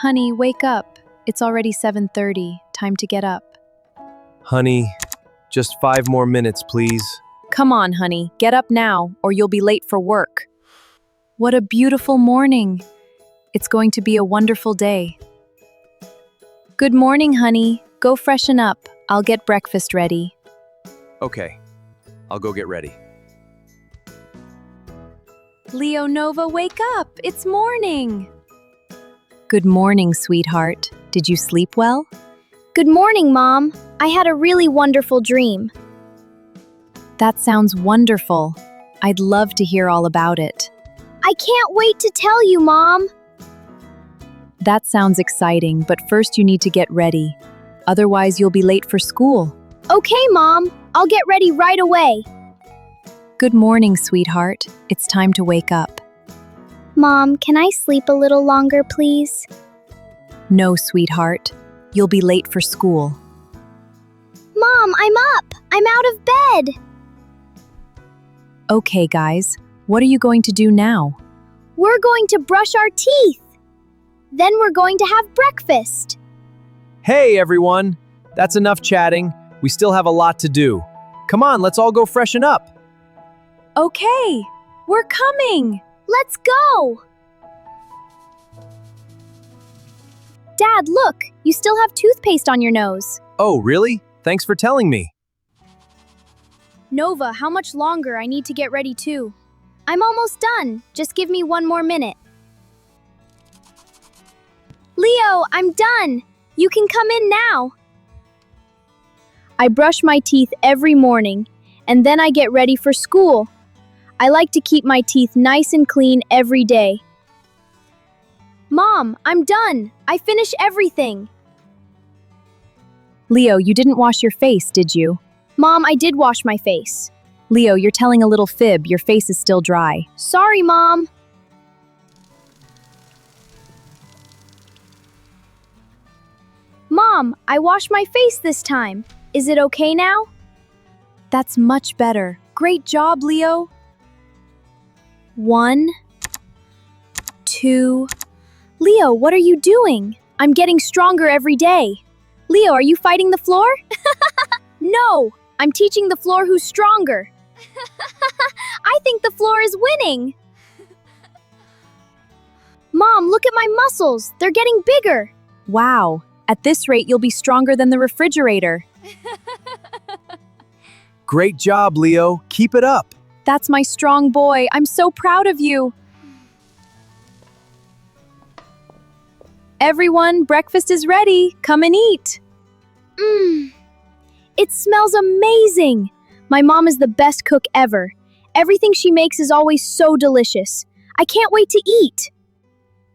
Honey, wake up. It's already 7:30. Time to get up. Honey, just 5 more minutes, please. Come on, honey. Get up now, or you'll be late for work. What a beautiful morning. It's going to be a wonderful day. Good morning, honey. Go freshen up. I'll get breakfast ready. Okay, I'll go get ready. Leo Nova, wake up! It's morning! Good morning, sweetheart. Did you sleep well? Good morning, Mom. I had a really wonderful dream. That sounds wonderful. I'd love to hear all about it. I can't wait to tell you, Mom. That sounds exciting, but first you need to get ready. Otherwise, you'll be late for school. Okay, Mom. I'll get ready right away. Good morning, sweetheart. It's time to wake up. Mom, can I sleep a little longer, please? No, sweetheart. You'll be late for school. Mom, I'm up! I'm out of bed! Okay, guys. What are you going to do now? We're going to brush our teeth. Then we're going to have breakfast. Hey, everyone! That's enough chatting. We still have a lot to do. Come on, let's all go freshen up. Okay, we're coming! Let's go! Dad, look! You still have toothpaste on your nose. Oh, really? Thanks for telling me. Nova, how much longer? I need to get ready too. I'm almost done. Just give me 1 more minute. Leo, I'm done. You can come in now. I brush my teeth every morning, and then I get ready for school. I like to keep my teeth nice and clean every day. Mom, I'm done. I finish everything. Leo, you didn't wash your face, did you? Mom, I did wash my face. Leo, you're telling a little fib. Your face is still dry. Sorry, Mom. Mom, I washed my face this time. Is it okay now? That's much better. Great job, Leo. 1, 2... Leo, what are you doing? I'm getting stronger every day. Leo, are you fighting the floor? No, I'm teaching the floor who's stronger. I think the floor is winning. Mom, look at my muscles. They're getting bigger. Wow, at this rate, you'll be stronger than the refrigerator. Great job, Leo. Keep it up. That's my strong boy. I'm so proud of you. Everyone, breakfast is ready. Come and eat. It smells amazing. My mom is the best cook ever. Everything she makes is always so delicious. I can't wait to eat.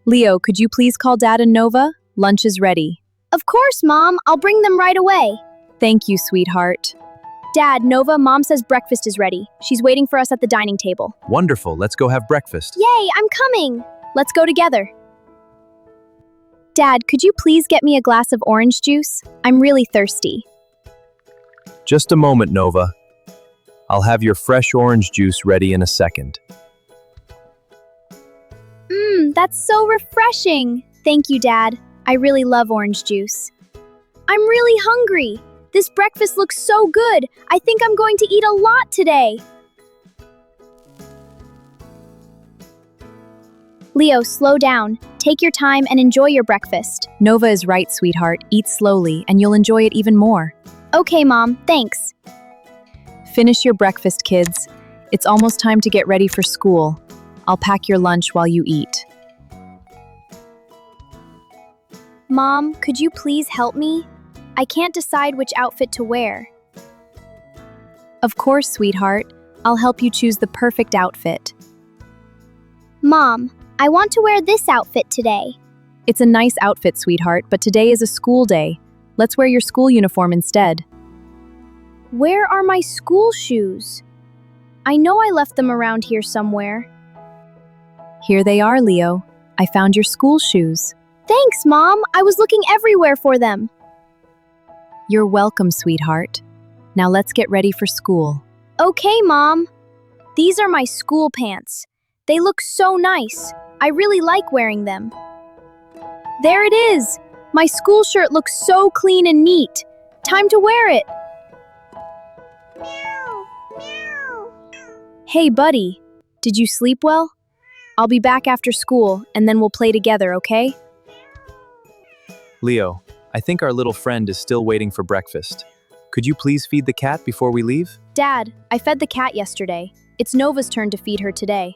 Leo, could you please call Dad and Nova? Lunch is ready. Of course, Mom. I'll bring them right away. Thank you, sweetheart. Dad, Nova, Mom says breakfast is ready. She's waiting for us at the dining table. Wonderful. Let's go have breakfast. Yay, I'm coming. Let's go together. Dad, could you please get me a glass of orange juice? I'm really thirsty. Just a moment, Nova. I'll have your fresh orange juice ready in a second. That's so refreshing. Thank you, Dad. I really love orange juice. I'm really hungry. This breakfast looks so good. I think I'm going to eat a lot today. Leo, slow down. Take your time and enjoy your breakfast. Nova is right, sweetheart. Eat slowly, and you'll enjoy it even more. Okay, Mom. Thanks. Finish your breakfast, kids. It's almost time to get ready for school. I'll pack your lunch while you eat. Mom, could you please help me? I can't decide which outfit to wear. Of course, sweetheart. I'll help you choose the perfect outfit. Mom, I want to wear this outfit today. It's a nice outfit, sweetheart, but today is a school day. Let's wear your school uniform instead. Where are my school shoes? I know I left them around here somewhere. Here they are, Leo. I found your school shoes. Thanks, Mom. I was looking everywhere for them. You're welcome, sweetheart. Now let's get ready for school. Okay, Mom. These are my school pants. They look so nice. I really like wearing them. There it is! My school shirt looks so clean and neat. Time to wear it. Hey, buddy. Did you sleep well? I'll be back after school, and then we'll play together, okay? Leo, I think our little friend is still waiting for breakfast. Could you please feed the cat before we leave? Dad, I fed the cat yesterday. It's Nova's turn to feed her today.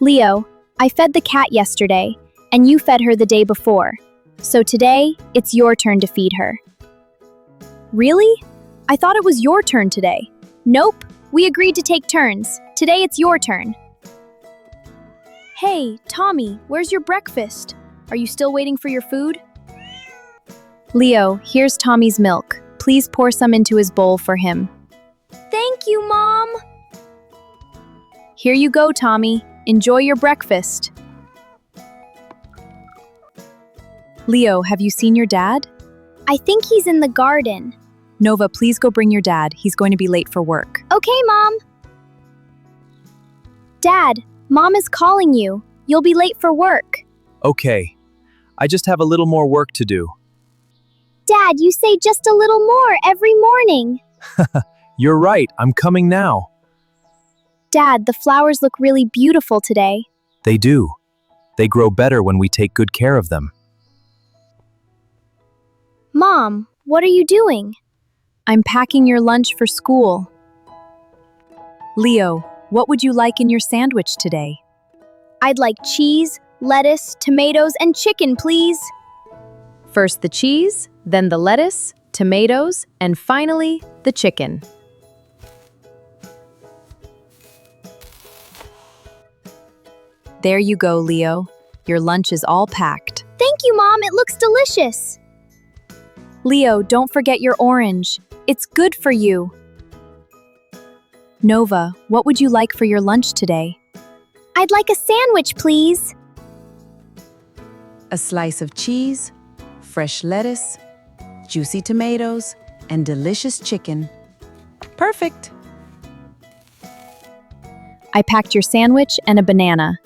Leo, I fed the cat yesterday, and you fed her the day before. So today, it's your turn to feed her. Really? I thought it was your turn today. Nope, we agreed to take turns. Today it's your turn. Hey, Tommy, where's your breakfast? Are you still waiting for your food? Leo, here's Tommy's milk. Please pour some into his bowl for him. Thank you, Mom! Here you go, Tommy. Enjoy your breakfast. Leo, have you seen your dad? I think he's in the garden. Nova, please go bring your dad. He's going to be late for work. Okay, Mom. Dad, Mom is calling you. You'll be late for work. Okay. I just have a little more work to do. Dad, you say just a little more every morning. You're right. I'm coming now. Dad, the flowers look really beautiful today. They do. They grow better when we take good care of them. Mom, what are you doing? I'm packing your lunch for school. Leo, what would you like in your sandwich today? I'd like cheese, lettuce, tomatoes, and chicken, please. First the cheese, then the lettuce, tomatoes, and finally the chicken. There you go, Leo. Your lunch is all packed. Thank you, Mom. It looks delicious. Leo, don't forget your orange. It's good for you. Nova, what would you like for your lunch today? I'd like a sandwich, please. A slice of cheese, fresh lettuce, juicy tomatoes, and delicious chicken. Perfect! I packed your sandwich and a banana.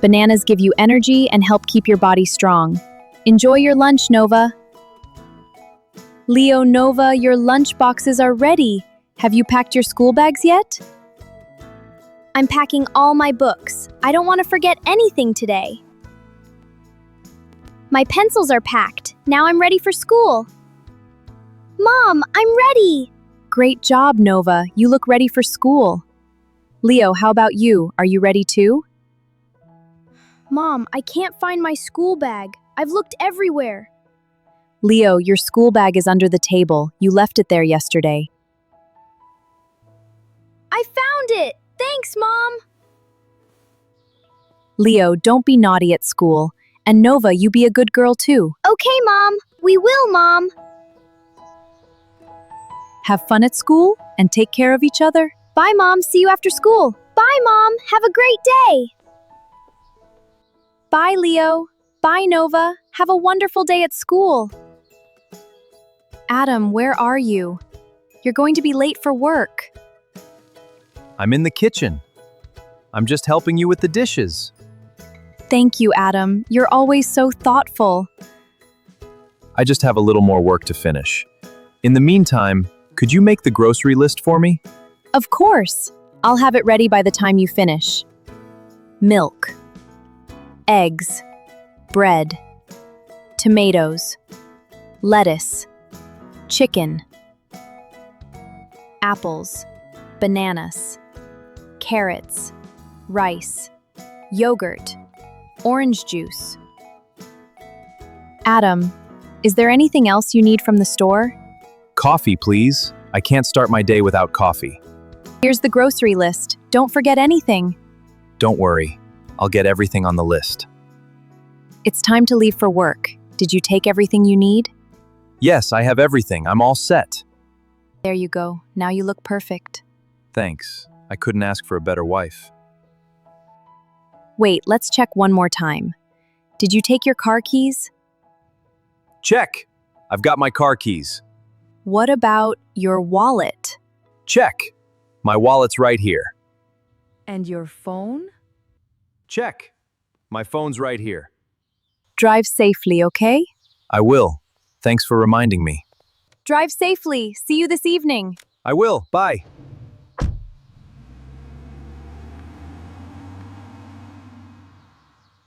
Bananas give you energy and help keep your body strong. Enjoy your lunch, Nova. Leo, Nova, your lunch boxes are ready. Have you packed your school bags yet? I'm packing all my books. I don't want to forget anything today. My pencils are packed. Now I'm ready for school. Mom, I'm ready. Great job, Nova. You look ready for school. Leo, how about you? Are you ready too? Mom, I can't find my school bag. I've looked everywhere. Leo, your school bag is under the table. You left it there yesterday. I found it! Thanks, Mom! Leo, don't be naughty at school. And Nova, you be a good girl too. Okay, Mom. We will, Mom. Have fun at school and take care of each other. Bye, Mom. See you after school. Bye, Mom. Have a great day. Bye, Leo. Bye, Nova. Have a wonderful day at school. Adam, where are you? You're going to be late for work. I'm in the kitchen. I'm just helping you with the dishes. Thank you, Adam. You're always so thoughtful. I just have a little more work to finish. In the meantime, could you make the grocery list for me? Of course. I'll have it ready by the time you finish. Milk, eggs, bread, tomatoes, lettuce, chicken, apples, bananas, carrots, rice, yogurt, orange juice. Adam, is there anything else you need from the store? Coffee, please. I can't start my day without coffee. Here's the grocery list. Don't forget anything. Don't worry. I'll get everything on the list. It's time to leave for work. Did you take everything you need? Yes, I have everything. I'm all set. There you go. Now you look perfect. Thanks. I couldn't ask for a better wife. Wait, let's check one more time. Did you take your car keys? Check. I've got my car keys. What about your wallet? Check. My wallet's right here. And your phone? Check. My phone's right here. Drive safely, okay? I will. Thanks for reminding me. Drive safely. See you this evening. I will. Bye.